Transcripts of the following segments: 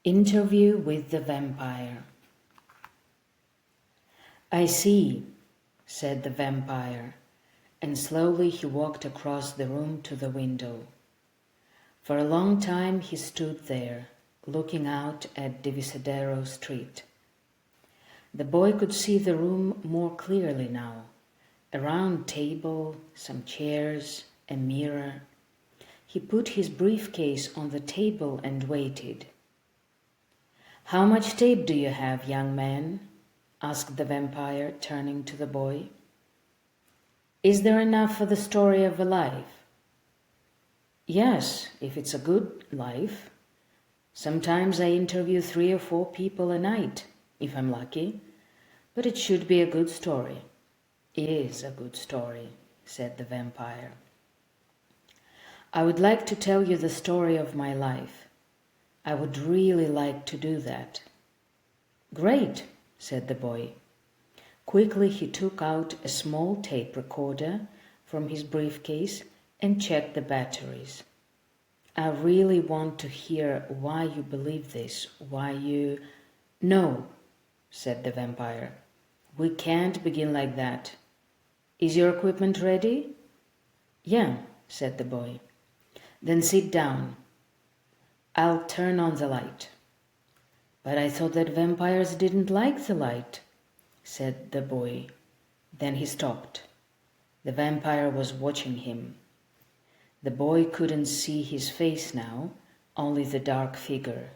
Interview with the Vampire. "I see," said the vampire, and slowly he walked across the room to the window. For a long time he stood there, looking out at Divisadero Street. The boy could see the room more clearly now. A round table, some chairs, a mirror. He put his briefcase on the table and waited. "How much tape do you have, young man?" asked the vampire, turning to the boy. "Is there enough for the story of a life?" "Yes, if it's a good life. Sometimes I interview 3 or 4 people a night, if I'm lucky, but it should be a good story." "It is a good story," said the vampire. "I would like to tell you the story of my life. I would really like to do that." "Great," said the boy. Quickly he took out a small tape recorder from his briefcase and checked the batteries. "I really want to hear why you believe this, why you—" "No," said the vampire. "We can't begin like that. Is your equipment ready?" "Yeah," said the boy. "Then sit down. I'll turn on the light." "But I thought that vampires didn't like the light," said the boy. Then he stopped. The vampire was watching him. The boy couldn't see his face now, only the dark figure.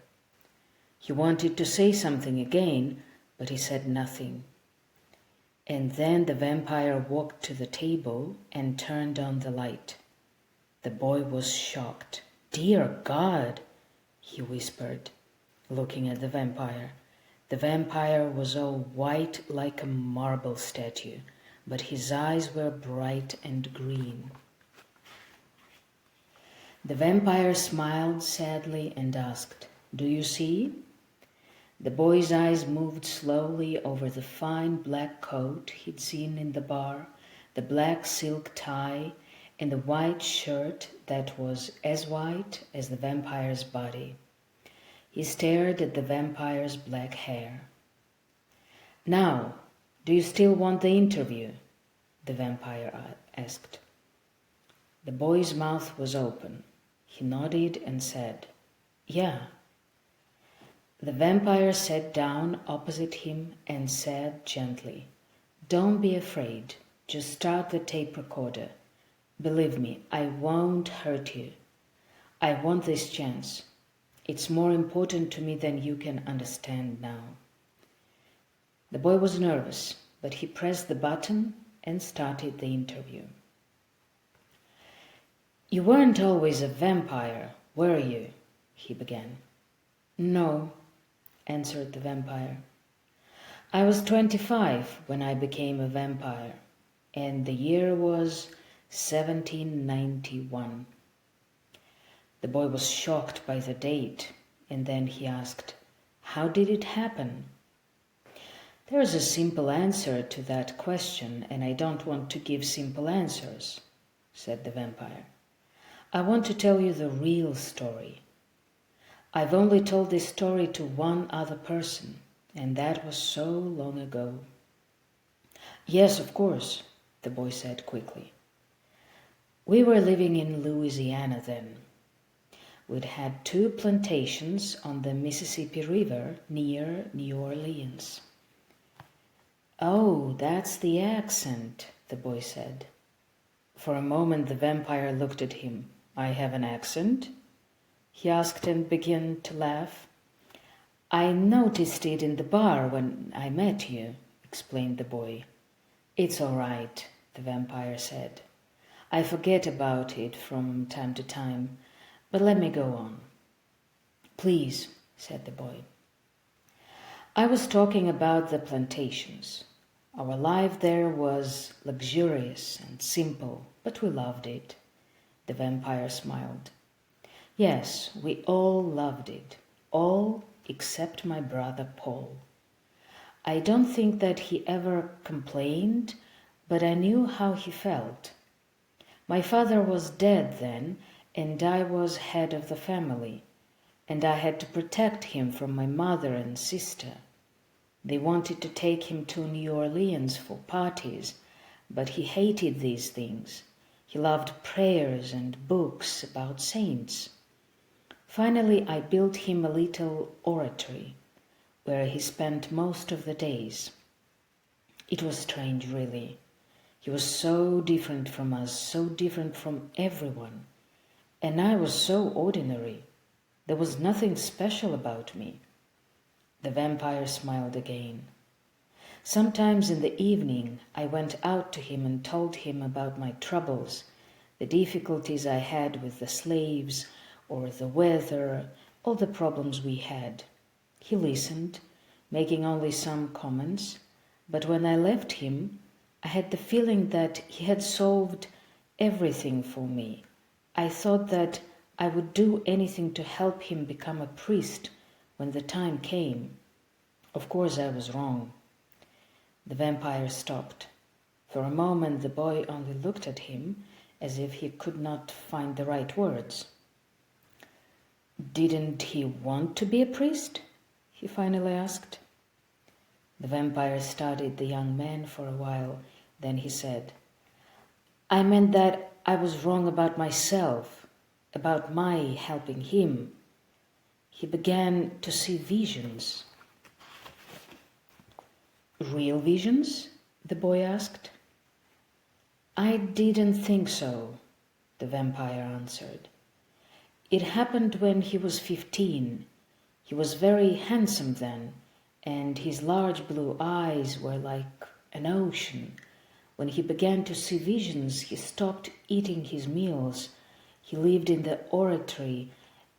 He wanted to say something again, but he said nothing. And then the vampire walked to the table and turned on the light. The boy was shocked. "Dear God!" he whispered, looking at the vampire. The vampire was all white like a marble statue, but his eyes were bright and green. The vampire smiled sadly and asked, "Do you see?" The boy's eyes moved slowly over the fine black coat he'd seen in the bar, the black silk tie, and the white shirt that was as white as the vampire's body. He stared at the vampire's black hair. "Now, do you still want the interview?" the vampire asked. The boy's mouth was open. He nodded and said, "Yeah." The vampire sat down opposite him and said gently, "Don't be afraid. Just start the tape recorder. Believe me, I won't hurt you. I want this chance. It's more important to me than you can understand now." The boy was nervous, but he pressed the button and started the interview. "You weren't always a vampire, were you?" he began. "No," answered the vampire. "I was 25 when I became a vampire, and the year was 1791. The boy was shocked by the date, and then he asked, "How did it happen?" "There is a simple answer to that question, and I don't want to give simple answers," said the vampire. "I want to tell you the real story. I've only told this story to one other person, and that was so long ago." "Yes, of course," the boy said quickly. "We were living in Louisiana then. We'd had 2 plantations on the Mississippi River near New Orleans." "Oh, that's the accent," the boy said. For a moment the vampire looked at him. "I have an accent?" he asked and began to laugh. "I noticed it in the bar when I met you," explained the boy. "It's all right," the vampire said. "I forget about it from time to time, but let me go on." "Please," said the boy. "I was talking about the plantations. Our life there was luxurious and simple, but we loved it." The vampire smiled. "Yes, we all loved it, all except my brother Paul. I don't think that he ever complained, but I knew how he felt. My father was dead then, and I was head of the family. and I had to protect him from my mother and sister. They wanted to take him to New Orleans for parties, but he hated these things. He loved prayers and books about saints. Finally, I built him a little oratory, where he spent most of the days. It was strange, really. He was so different from us, so different from everyone. And I was so ordinary. There was nothing special about me. The vampire smiled again. Sometimes in the evening I went out to him and told him about my troubles, the difficulties I had with the slaves or the weather, all the problems we had. He listened, making only some comments, but when I left him, I had the feeling that he had solved everything for me. I thought that I would do anything to help him become a priest when the time came. Of course, I was wrong. The vampire stopped. For a moment, the boy only looked at him as if he could not find the right words. "Didn't he want to be a priest?" he finally asked. The vampire studied the young man for a while. Then he said, "I meant that I was wrong about myself, about my helping him." He began to see visions. "Real visions?" the boy asked. "I didn't think so," the vampire answered. "It happened when he was 15. He was very handsome then, and his large blue eyes were like an ocean. When he began to see visions, he stopped eating his meals. He lived in the oratory.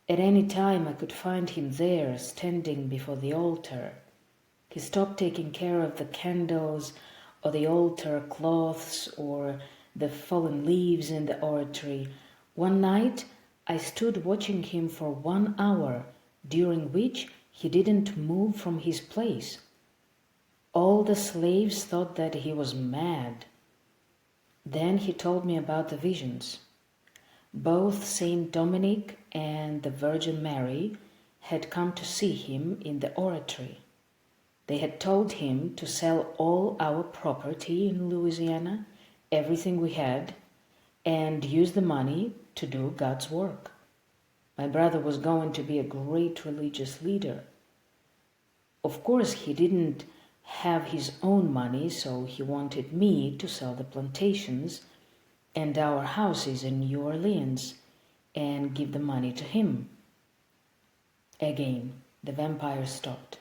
At any time I could find him there, standing before the altar. He stopped taking care of the candles or the altar cloths or the fallen leaves in the oratory. One night I stood watching him for 1 hour, during which he didn't move from his place. All the slaves thought that he was mad. Then he told me about the visions. Both Saint Dominic and the Virgin Mary had come to see him in the oratory. They had told him to sell all our property in Louisiana, everything we had, and use the money to do God's work. My brother was going to be a great religious leader. Of course, he didn't have his own money, so he wanted me to sell the plantations and our houses in New Orleans and give the money to him. Again, the vampire stopped.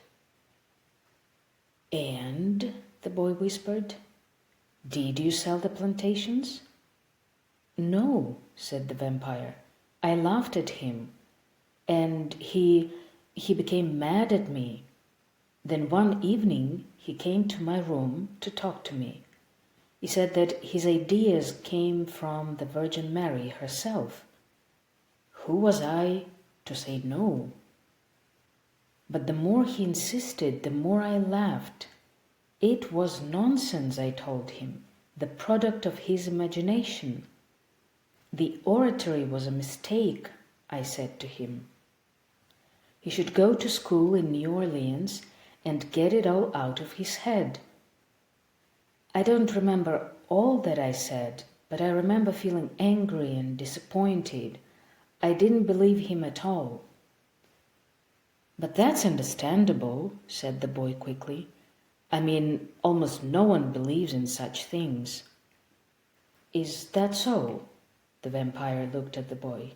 "And," the boy whispered, "did you sell the plantations?" "No," said the vampire. "I laughed at him, and he became mad at me. Then one evening he came to my room to talk to me. He said that his ideas came from the Virgin Mary herself. Who was I to say no? But the more he insisted, the more I laughed. It was nonsense, I told him, the product of his imagination. The oratory was a mistake, I said to him. He should go to school in New Orleans and get it all out of his head. I don't remember all that I said, but I remember feeling angry and disappointed. I didn't believe him at all. "But that's understandable," said the boy quickly. "I mean, almost no one believes in such things." "Is that so?" The vampire looked at the boy.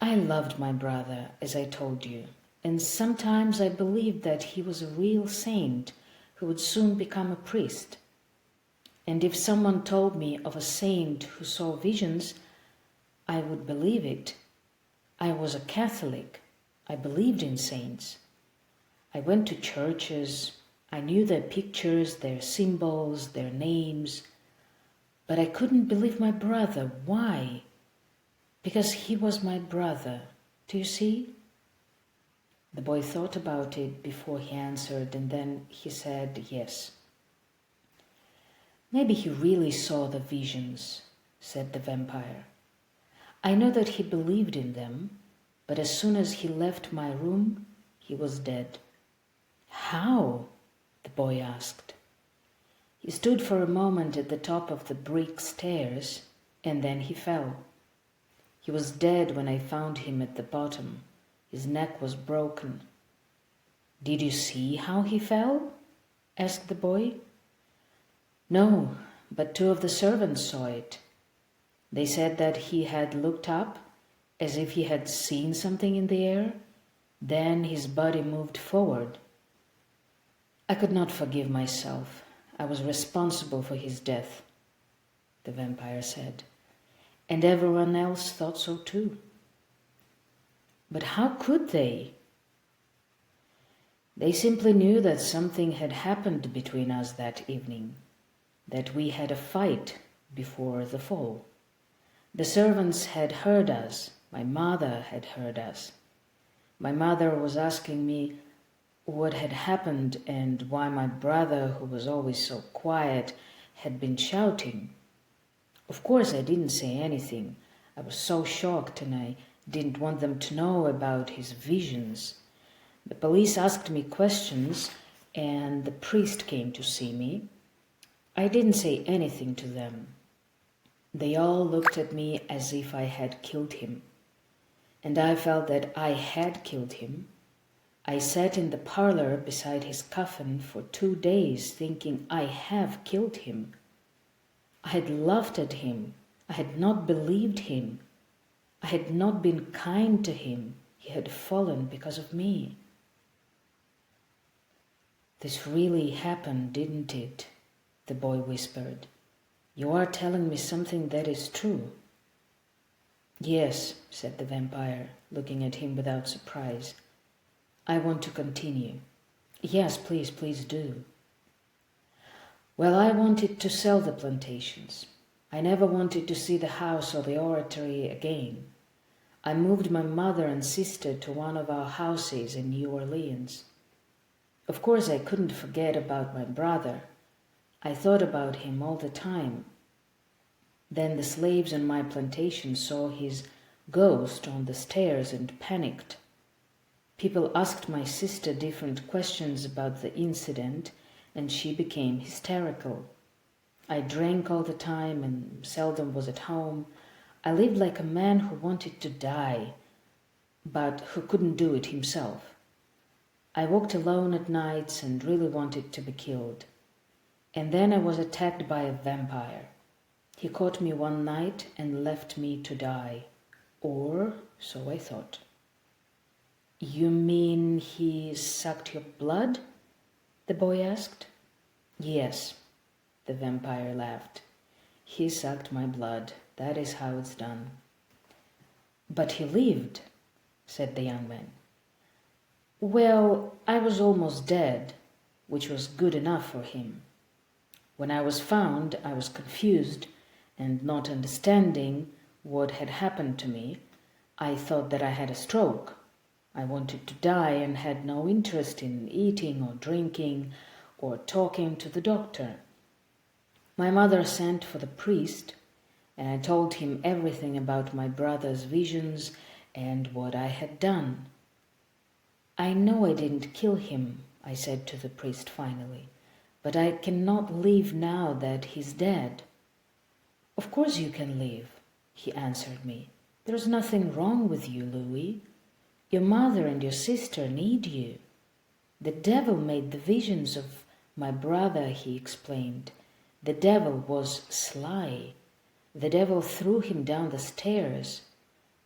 "I loved my brother, as I told you, and sometimes I believed that he was a real saint who would soon become a priest. And if someone told me of a saint who saw visions, I would believe it. I was a Catholic. I believed in saints. I went to churches. I knew their pictures, their symbols, their names. But I couldn't believe my brother. Why? Because he was my brother. Do you see?" The boy thought about it before he answered, and then he said yes. "Maybe he really saw the visions," said the vampire. "I know that he believed in them, but as soon as he left my room, he was dead. How? The boy asked. He stood for a moment at the top of the brick stairs, and then he fell. He was dead when I found him at the bottom. His neck was broken. Did you see how he fell? Asked the boy. No, but 2 of the servants saw it. They said that he had looked up as if he had seen something in the air. Then his body moved forward. I could not forgive myself. I was responsible for his death, the vampire said, and everyone else thought so too. But how could they? They simply knew that something had happened between us that evening, that we had a fight before the fall. The servants had heard us. My mother had heard us. My mother was asking me what had happened and why my brother, who was always so quiet, had been shouting. Of course, I didn't say anything. I was so shocked and I didn't want them to know about his visions. The police asked me questions and the priest came to see me. I didn't say anything to them. They all looked at me as if I had killed him. And I felt that I had killed him. I sat in the parlor beside his coffin for 2 days thinking I have killed him. I had laughed at him. I had not believed him. I had not been kind to him. He had fallen because of me. This really happened, didn't it? The boy whispered. You are telling me something that is true. Yes, said the vampire, looking at him without surprise. I want to continue. Yes, please do. Well, I wanted to sell the plantations. I never wanted to see the house or the oratory again. I moved my mother and sister to one of our houses in New Orleans. Of course, I couldn't forget about my brother. I thought about him all the time. Then the slaves on my plantation saw his ghost on the stairs and panicked. People asked my sister different questions about the incident, and she became hysterical. I drank all the time and seldom was at home. I lived like a man who wanted to die, but who couldn't do it himself. I walked alone at nights and really wanted to be killed. And then I was attacked by a vampire. He caught me one night and left me to die. Or so I thought. You mean he sucked your blood? The boy asked. Yes, the vampire laughed. He sucked my blood. That is how it's done. But he lived, said the young man. Well, I was almost dead, which was good enough for him. When I was found, I was confused and not understanding what had happened to me. I thought that I had a stroke. I wanted to die and had no interest in eating or drinking or talking to the doctor. My mother sent for the priest, and I told him everything about my brother's visions and what I had done. I know I didn't kill him, I said to the priest finally, but I cannot live now that he's dead. Of course you can live, he answered me. There's nothing wrong with you, Louis. Your mother and your sister need you. The devil made the visions of my brother, he explained. The devil was sly. The devil threw him down the stairs.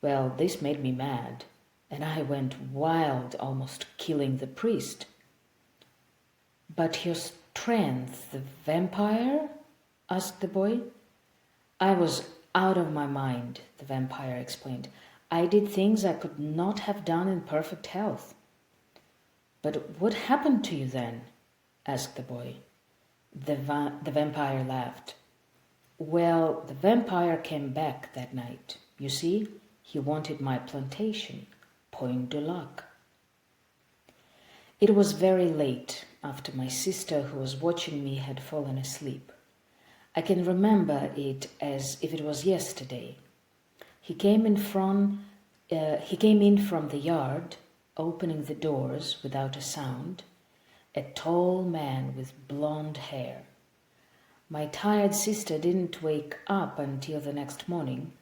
Well, this made me mad, and I went wild, almost killing the priest. But your strength, the vampire? Asked the boy. I was out of my mind, the vampire explained. I did things I could not have done in perfect health. But what happened to you then? Asked the boy. The vampire laughed. Well, the vampire came back that night. You see, he wanted my plantation. Point de luck. It was very late, after my sister, who was watching me, had fallen asleep. I can remember it as if it was yesterday. He came in front He came in from the yard, opening the doors without a sound, a tall man with blonde hair. My tired sister didn't wake up until the next morning,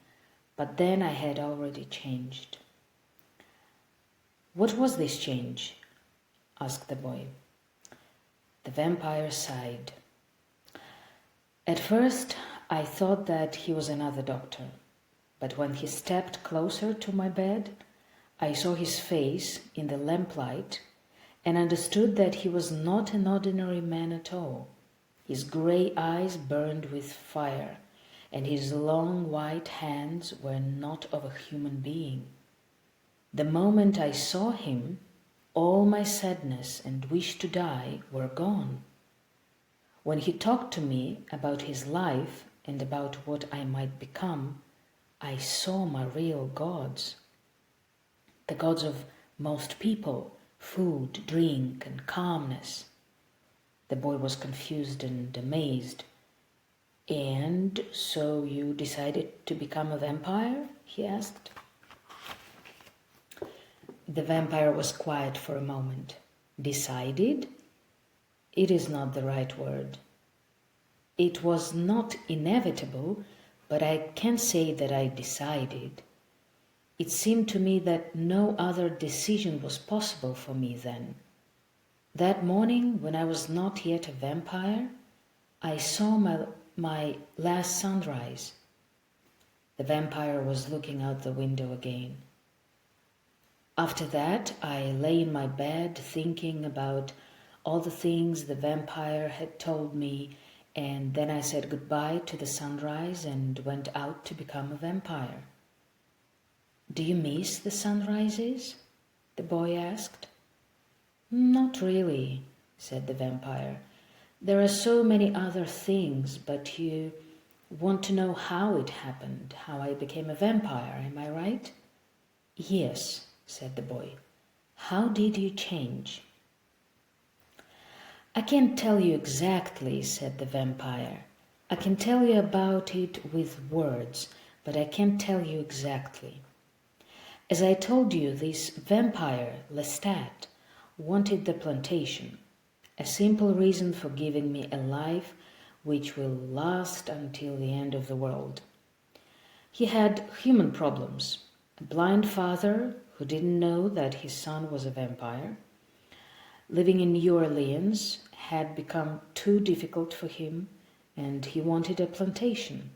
but then I had already changed. "What was this change?" asked the boy. The vampire sighed. "At first, I thought that he was another doctor, but when he stepped closer to my bed, I saw his face in the lamplight and understood that he was not an ordinary man at all. His grey eyes burned with fire, and his long white hands were not of a human being. The moment I saw him, all my sadness and wish to die were gone. When he talked to me about his life and about what I might become, I saw my real gods. The gods of most people, food, drink, and calmness." The boy was confused and amazed. "And so you decided to become a vampire?" he asked. The vampire was quiet for a moment. "Decided? It is not the right word. It was not inevitable, but I can't say that I decided. It seemed to me that no other decision was possible for me then. That morning, when I was not yet a vampire, I saw my last sunrise." The vampire was looking out the window again. "After that, I lay in my bed thinking about all the things the vampire had told me, and then I said goodbye to the sunrise and went out to become a vampire." "Do you miss the sunrises?" the boy asked. "Not really," said the vampire. "There are so many other things, but you want to know how it happened, how I became a vampire, am I right?" "Yes," said the boy. "How did you change?" "I can't tell you exactly," said the vampire. "I can tell you about it with words, but I can't tell you exactly. As I told you, this vampire, Lestat, wanted the plantation, a simple reason for giving me a life which will last until the end of the world. He had human problems, a blind father who didn't know that his son was a vampire. Living in New Orleans had become too difficult for him, and he wanted a plantation.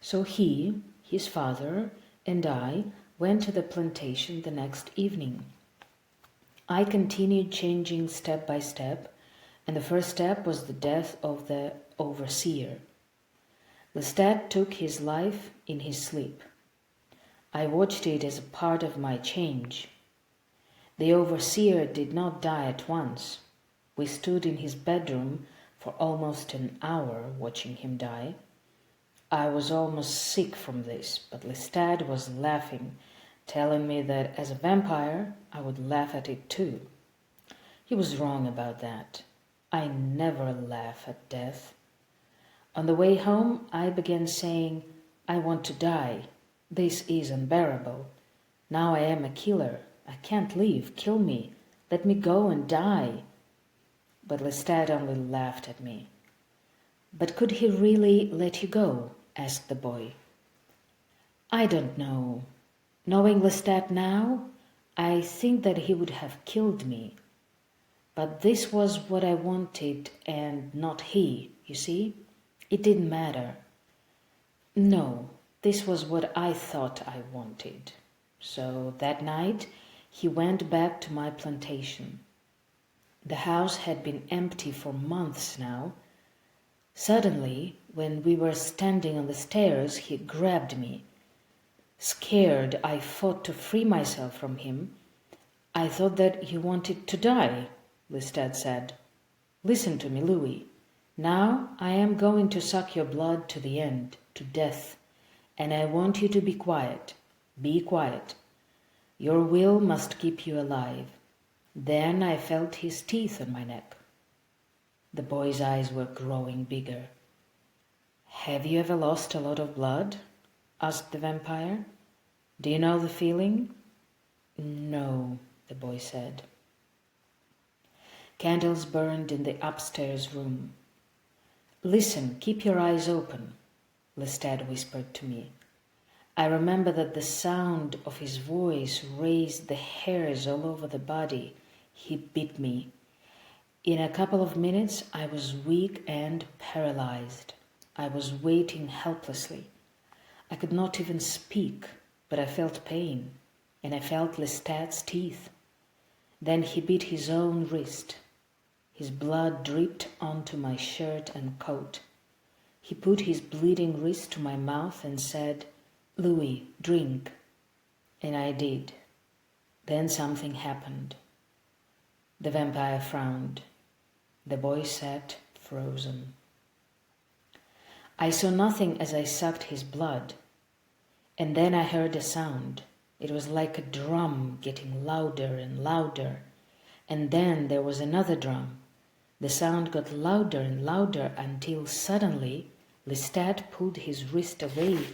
So he, his father, and I went to the plantation the next evening. I continued changing step by step, and the first step was the death of the overseer. Lestat took his life in his sleep. I watched it as a part of my change. The overseer did not die at once. We stood in his bedroom for almost an hour watching him die. I was almost sick from this, but Lestat was laughing, telling me that as a vampire I would laugh at it too. He was wrong about that. I never laugh at death. On the way home I began saying, "I want to die. This is unbearable. Now I am a killer. I can't live. Kill me. Let me go and die." But Lestat only laughed at me. "But could he really let you go?" asked the boy. "I don't know. Knowing Lestat now, I think that he would have killed me. But this was what I wanted and not he, you see? It didn't matter. No, this was what I thought I wanted. So that night he went back to my plantation. The house had been empty for months now. Suddenly, when we were standing on the stairs, he grabbed me. Scared, I fought to free myself from him. "I thought that you wanted to die," Lestat said. "Listen to me, Louis. Now I am going to suck your blood to the end, to death, and I want you to be quiet. Be quiet. Your will must keep you alive." Then I felt his teeth on my neck. The boy's eyes were growing bigger. "Have you ever lost a lot of blood?" asked the vampire. Do you know the feeling? No, the boy said. Candles burned in the upstairs room. Listen, keep your eyes open, Lestat whispered to me. I remember that the sound of his voice raised the hairs all over the body. He bit me. In a couple of minutes, I was weak and paralyzed. I was waiting helplessly. I could not even speak, but I felt pain, and I felt Lestat's teeth. Then he bit his own wrist. His blood dripped onto my shirt and coat. He put his bleeding wrist to my mouth and said, "Louis, drink." And I did. Then something happened. The vampire frowned. The boy sat frozen. I saw nothing as I sucked his blood. And then I heard a sound. It was like a drum getting louder and louder. And then there was another drum. The sound got louder and louder until suddenly Lestat pulled his wrist away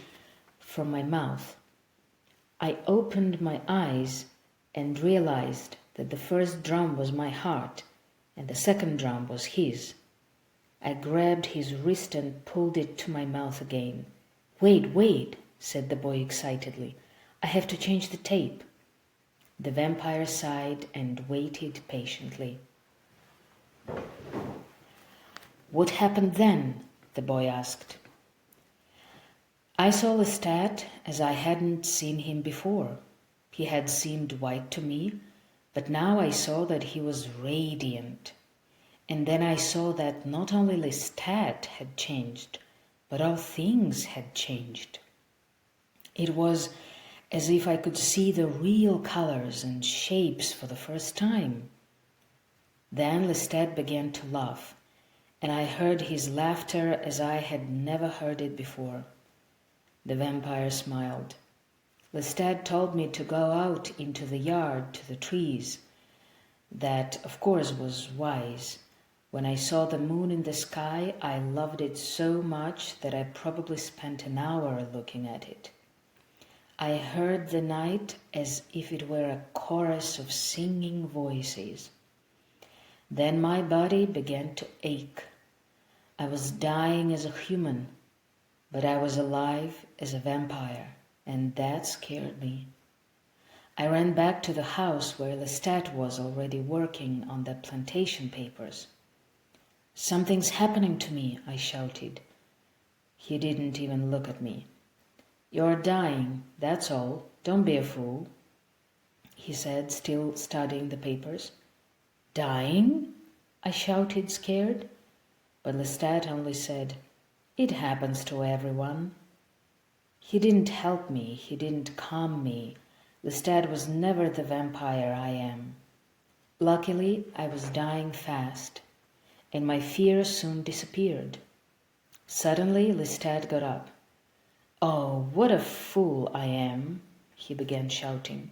from my mouth. I opened my eyes and realized that the first drum was my heart and the second drum was his. I grabbed his wrist and pulled it to my mouth again. Wait, said the boy excitedly. I have to change the tape. The vampire sighed and waited patiently. What happened then? The boy asked. I saw Lestat as I hadn't seen him before. He had seemed white to me, but now I saw that he was radiant. And then I saw that not only Lestat had changed, but all things had changed. It was as if I could see the real colors and shapes for the first time. Then Lestat began to laugh, and I heard his laughter as I had never heard it before. The vampire smiled. Lestat told me to go out into the yard to the trees. That, of course, was wise. When I saw the moon in the sky, I loved it so much that I probably spent an hour looking at it. I heard the night as if it were a chorus of singing voices. Then my body began to ache. I was dying as a human, but I was alive as a vampire, and that scared me. I ran back to the house where Lestat was already working on the plantation papers. Something's happening to me, I shouted. He didn't even look at me. You're dying, that's all. Don't be a fool, he said, still studying the papers. Dying? I shouted, scared. But Lestat only said, It happens to everyone. He didn't help me, he didn't calm me. Lestat was never the vampire I am. Luckily, I was dying fast, and my fear soon disappeared. Suddenly, Lestat got up. Oh, what a fool I am, he began shouting.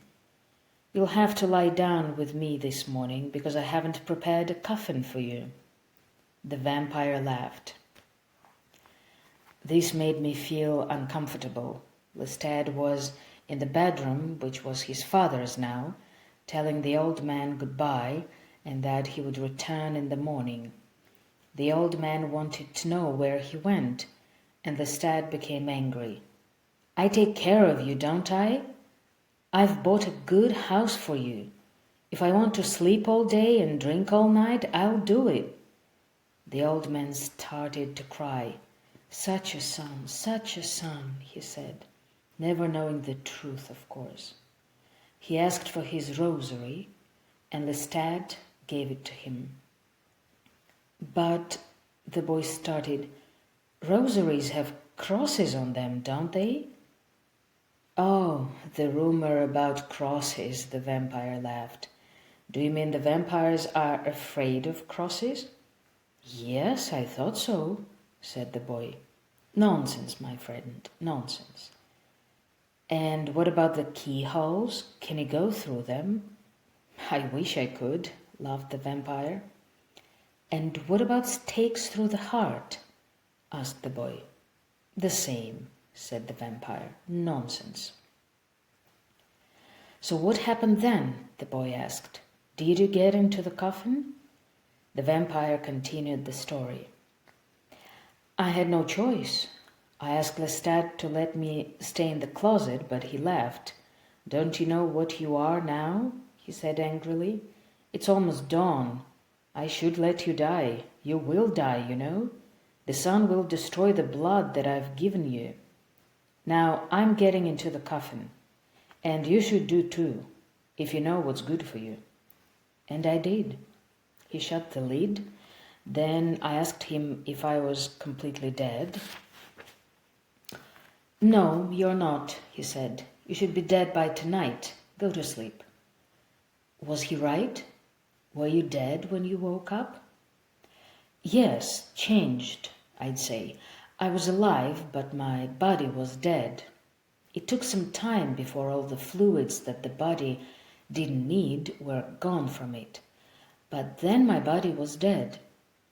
You'll have to lie down with me this morning because I haven't prepared a coffin for you. The vampire laughed. This made me feel uncomfortable. Lestat was in the bedroom, which was his father's now, telling the old man goodbye and that he would return in the morning. The old man wanted to know where he went, and Lestat became angry. I take care of you, don't I? I've bought a good house for you. If I want to sleep all day and drink all night, I'll do it. The old man started to cry. Such a son, he said, never knowing the truth, of course. He asked for his rosary, and Lestat gave it to him. But, the boy started, rosaries have crosses on them, don't they? Oh, the rumor about crosses, the vampire laughed. Do you mean the vampires are afraid of crosses? Yes, I thought so, said the boy. Nonsense, my friend, nonsense. And what about the keyholes? Can you go through them? I wish I could, laughed the vampire. And what about stakes through the heart? Asked the boy. The same, said the vampire. Nonsense. "So what happened then?" the boy asked. "Did you get into the coffin?" The vampire continued the story. "I had no choice. I asked Lestat to let me stay in the closet, but he left. Don't you know what you are now?" he said angrily. "It's almost dawn. I should let you die. You will die, you know. The sun will destroy the blood that I've given you. Now I'm getting into the coffin. And you should do too, if you know what's good for you." And I did. He shut the lid. Then I asked him if I was completely dead. "No, you're not," he said. "You should be dead by tonight. Go to sleep." Was he right? Were you dead when you woke up? Yes, changed, I'd say. I was alive, but my body was dead. It took some time before all the fluids that the body didn't need were gone from it. But then my body was dead,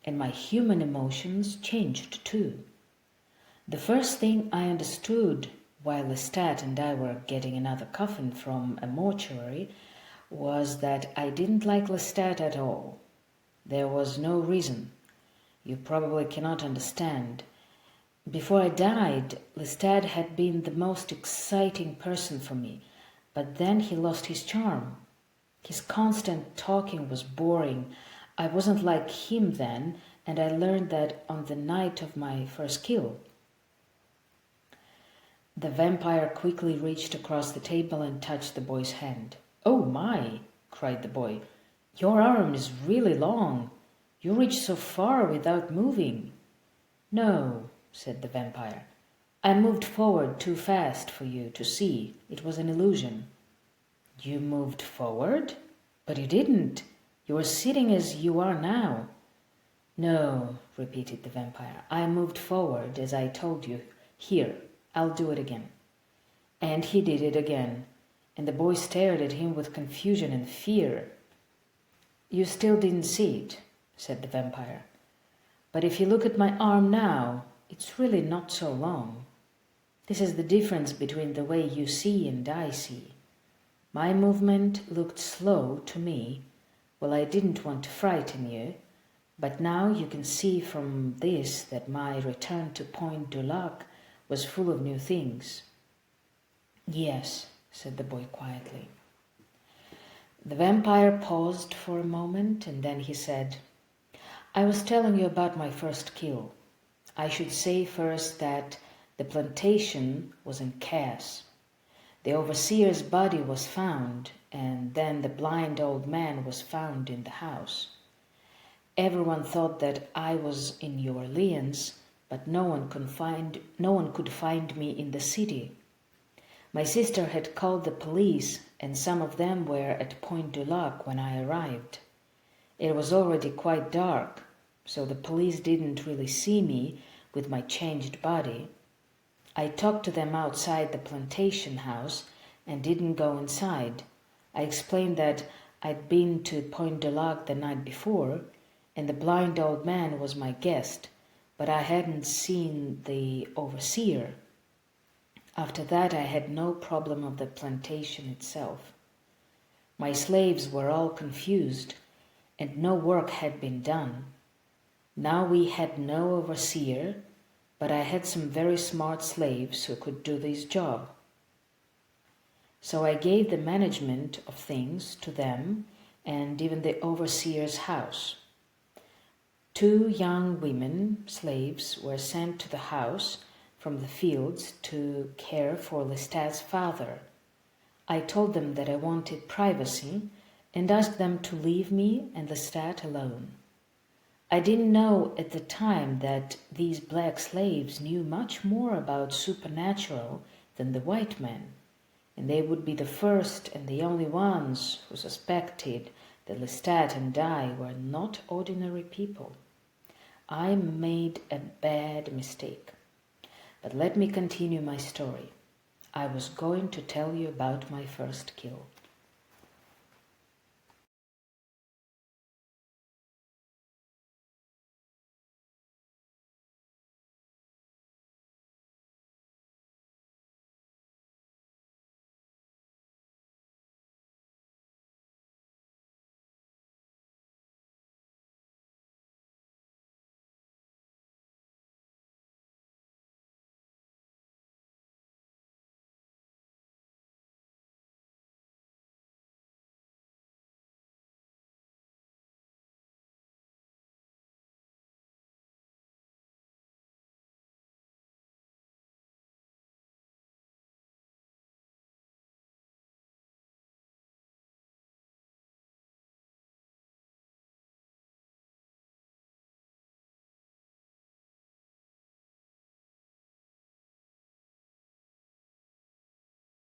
and my human emotions changed too. The first thing I understood while Lestat and I were getting another coffin from a mortuary was that I didn't like Lestat at all. There was no reason. You probably cannot understand. Before I died, Lestat had been the most exciting person for me, but then he lost his charm. His constant talking was boring. I wasn't like him then, and I learned that on the night of my first kill. The vampire quickly reached across the table and touched the boy's hand. "Oh my!" cried the boy. "Your arm is really long. You reached so far without moving." "No," said the vampire. "I moved forward too fast for you to see. It was an illusion." "You moved forward? But you didn't. You were sitting as you are now." "No," repeated the vampire. "I moved forward as I told you. Here, I'll do it again." And he did it again, and the boy stared at him with confusion and fear. "You still didn't see it," said the vampire. "But if you look at my arm now, it's really not so long. This is the difference between the way you see and I see. My movement looked slow to me. Well, I didn't want to frighten you, but now you can see from this that my return to Point du Lac was full of new things." "Yes," said the boy quietly. The vampire paused for a moment, and then he said, "I was telling you about my first kill. I should say first that the plantation was in chaos. The overseer's body was found, and then the blind old man was found in the house. Everyone thought that I was in New Orleans, but no one could find me in the city. My sister had called the police, and some of them were at Point du Lac when I arrived. It was already quite dark, so the police didn't really see me with my changed body. I talked to them outside the plantation house and didn't go inside. I explained that I'd been to Point du Lac the night before, and the blind old man was my guest, but I hadn't seen the overseer. After that, I had no problem of the plantation itself. My slaves were all confused, and no work had been done. Now we had no overseer, but I had some very smart slaves who could do this job. So I gave the management of things to them and even the overseer's house. 2 young women, slaves, were sent to the house from the fields to care for Lestat's father. I told them that I wanted privacy and asked them to leave me and Lestat alone. I didn't know at the time that these black slaves knew much more about supernatural than the white men, and they would be the first and the only ones who suspected that Lestat and I were not ordinary people. I made a bad mistake. But let me continue my story. I was going to tell you about my first kill.